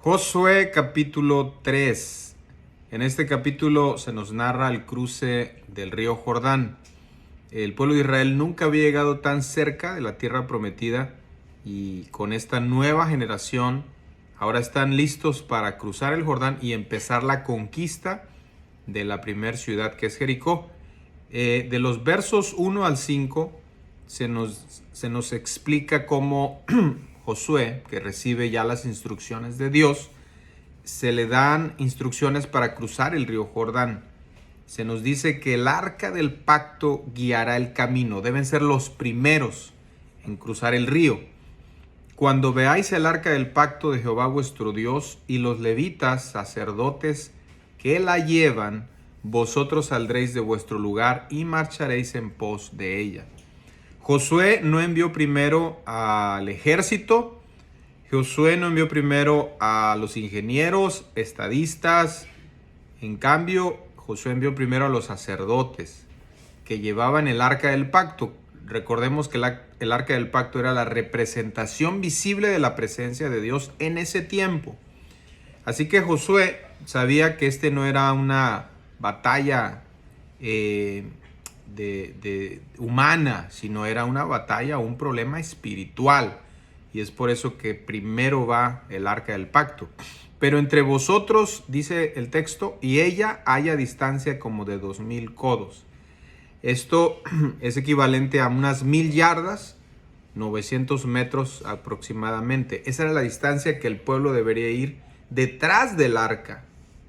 Josué capítulo 3. En este capítulo se nos narra el cruce del río Jordán. El pueblo de Israel nunca había llegado tan cerca de la tierra prometida y con esta nueva generación ahora están listos para cruzar el Jordán y empezar la conquista de la primera ciudad, que es Jericó. De los versos 1 al 5 se nos explica cómo Josué, que recibe ya las instrucciones de Dios, se le dan instrucciones para cruzar el río Jordán. Se nos dice que el arca del pacto guiará el camino. Deben ser los primeros en cruzar el río. Cuando veáis el arca del pacto de Jehová vuestro Dios y los levitas, sacerdotes, que la llevan, vosotros saldréis de vuestro lugar y marcharéis en pos de ella. Josué no envió primero al ejército. Josué no envió primero a los ingenieros, estadistas. En cambio, Josué envió primero a los sacerdotes que llevaban el arca del pacto. Recordemos que el arca del pacto era la representación visible de la presencia de Dios en ese tiempo. Así que Josué sabía que este no era una batalla humana, sino era una batalla, un problema espiritual. Y es por eso que primero va el arca del pacto. Pero entre vosotros, dice el texto, y ella haya distancia como de 2000 codos. Esto es equivalente a unas 1000 yardas, 900 metros aproximadamente. Esa era la distancia que el pueblo debería ir detrás del arca.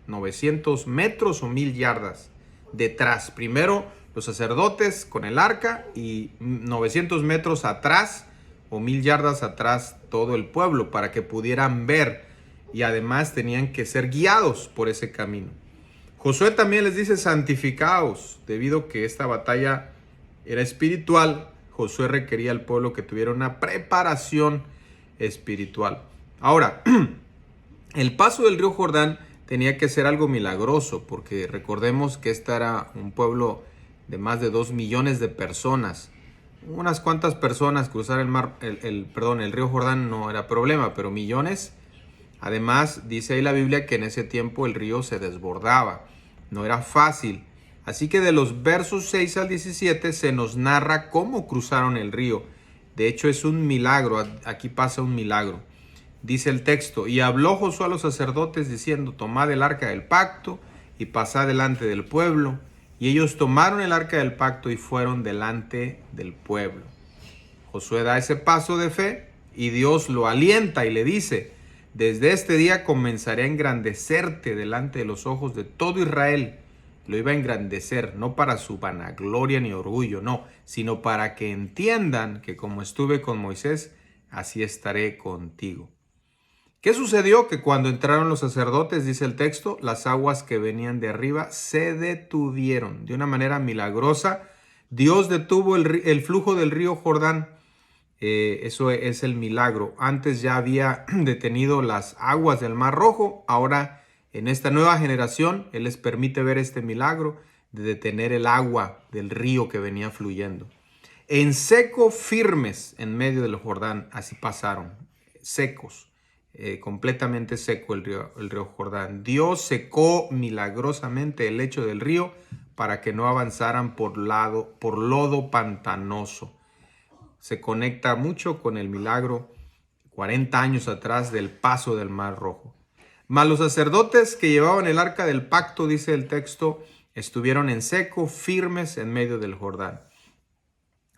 900 metros o 1000 yardas detrás. Primero los sacerdotes con el arca y 900 metros atrás o 1000 yardas atrás todo el pueblo para que pudieran ver, y además tenían que ser guiados por ese camino. Josué también les dice: santificaos, debido a que esta batalla era espiritual. Josué requería al pueblo que tuviera una preparación espiritual. Ahora, el paso del río Jordán tenía que ser algo milagroso, porque recordemos que este era un pueblo de más de 2 millones de personas. Unas cuantas personas cruzar el río Jordán no era problema, pero millones. Además, dice ahí la Biblia que en ese tiempo el río se desbordaba. No era fácil. Así que de los versos 6 al 17 se nos narra cómo cruzaron el río. De hecho, es un milagro. Aquí pasa un milagro. Dice el texto: y habló Josué a los sacerdotes diciendo: tomad el arca del pacto y pasad delante del pueblo. Y ellos tomaron el arca del pacto y fueron delante del pueblo. Josué da ese paso de fe y Dios lo alienta y le dice: desde este día comenzaré a engrandecerte delante de los ojos de todo Israel. Lo iba a engrandecer, no para su vanagloria ni orgullo, no, sino para que entiendan que como estuve con Moisés, así estaré contigo. ¿Qué sucedió? Que cuando entraron los sacerdotes, dice el texto, las aguas que venían de arriba se detuvieron. De una manera milagrosa, Dios detuvo el flujo del río Jordán. Eso es el milagro. Antes ya había detenido las aguas del Mar Rojo. Ahora, en esta nueva generación, Él les permite ver este milagro de detener el agua del río que venía fluyendo. En seco, firmes en medio del Jordán, así pasaron, secos. Completamente seco el río Jordán. Dios secó milagrosamente el lecho del río para que no avanzaran por lodo pantanoso. Se conecta mucho con el milagro 40 años atrás del paso del Mar Rojo. Mas los sacerdotes que llevaban el arca del pacto, dice el texto, estuvieron en seco, firmes en medio del Jordán.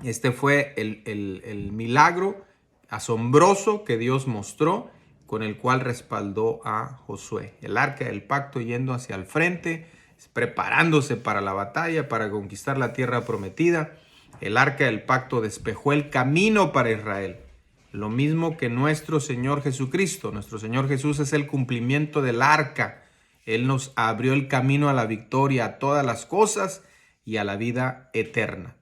Este fue el milagro asombroso que Dios mostró, con el cual respaldó a Josué. El arca del pacto yendo hacia el frente, preparándose para la batalla, para conquistar la tierra prometida. El arca del pacto despejó el camino para Israel. Lo mismo que nuestro Señor Jesucristo. Nuestro Señor Jesús es el cumplimiento del arca. Él nos abrió el camino a la victoria, a todas las cosas y a la vida eterna.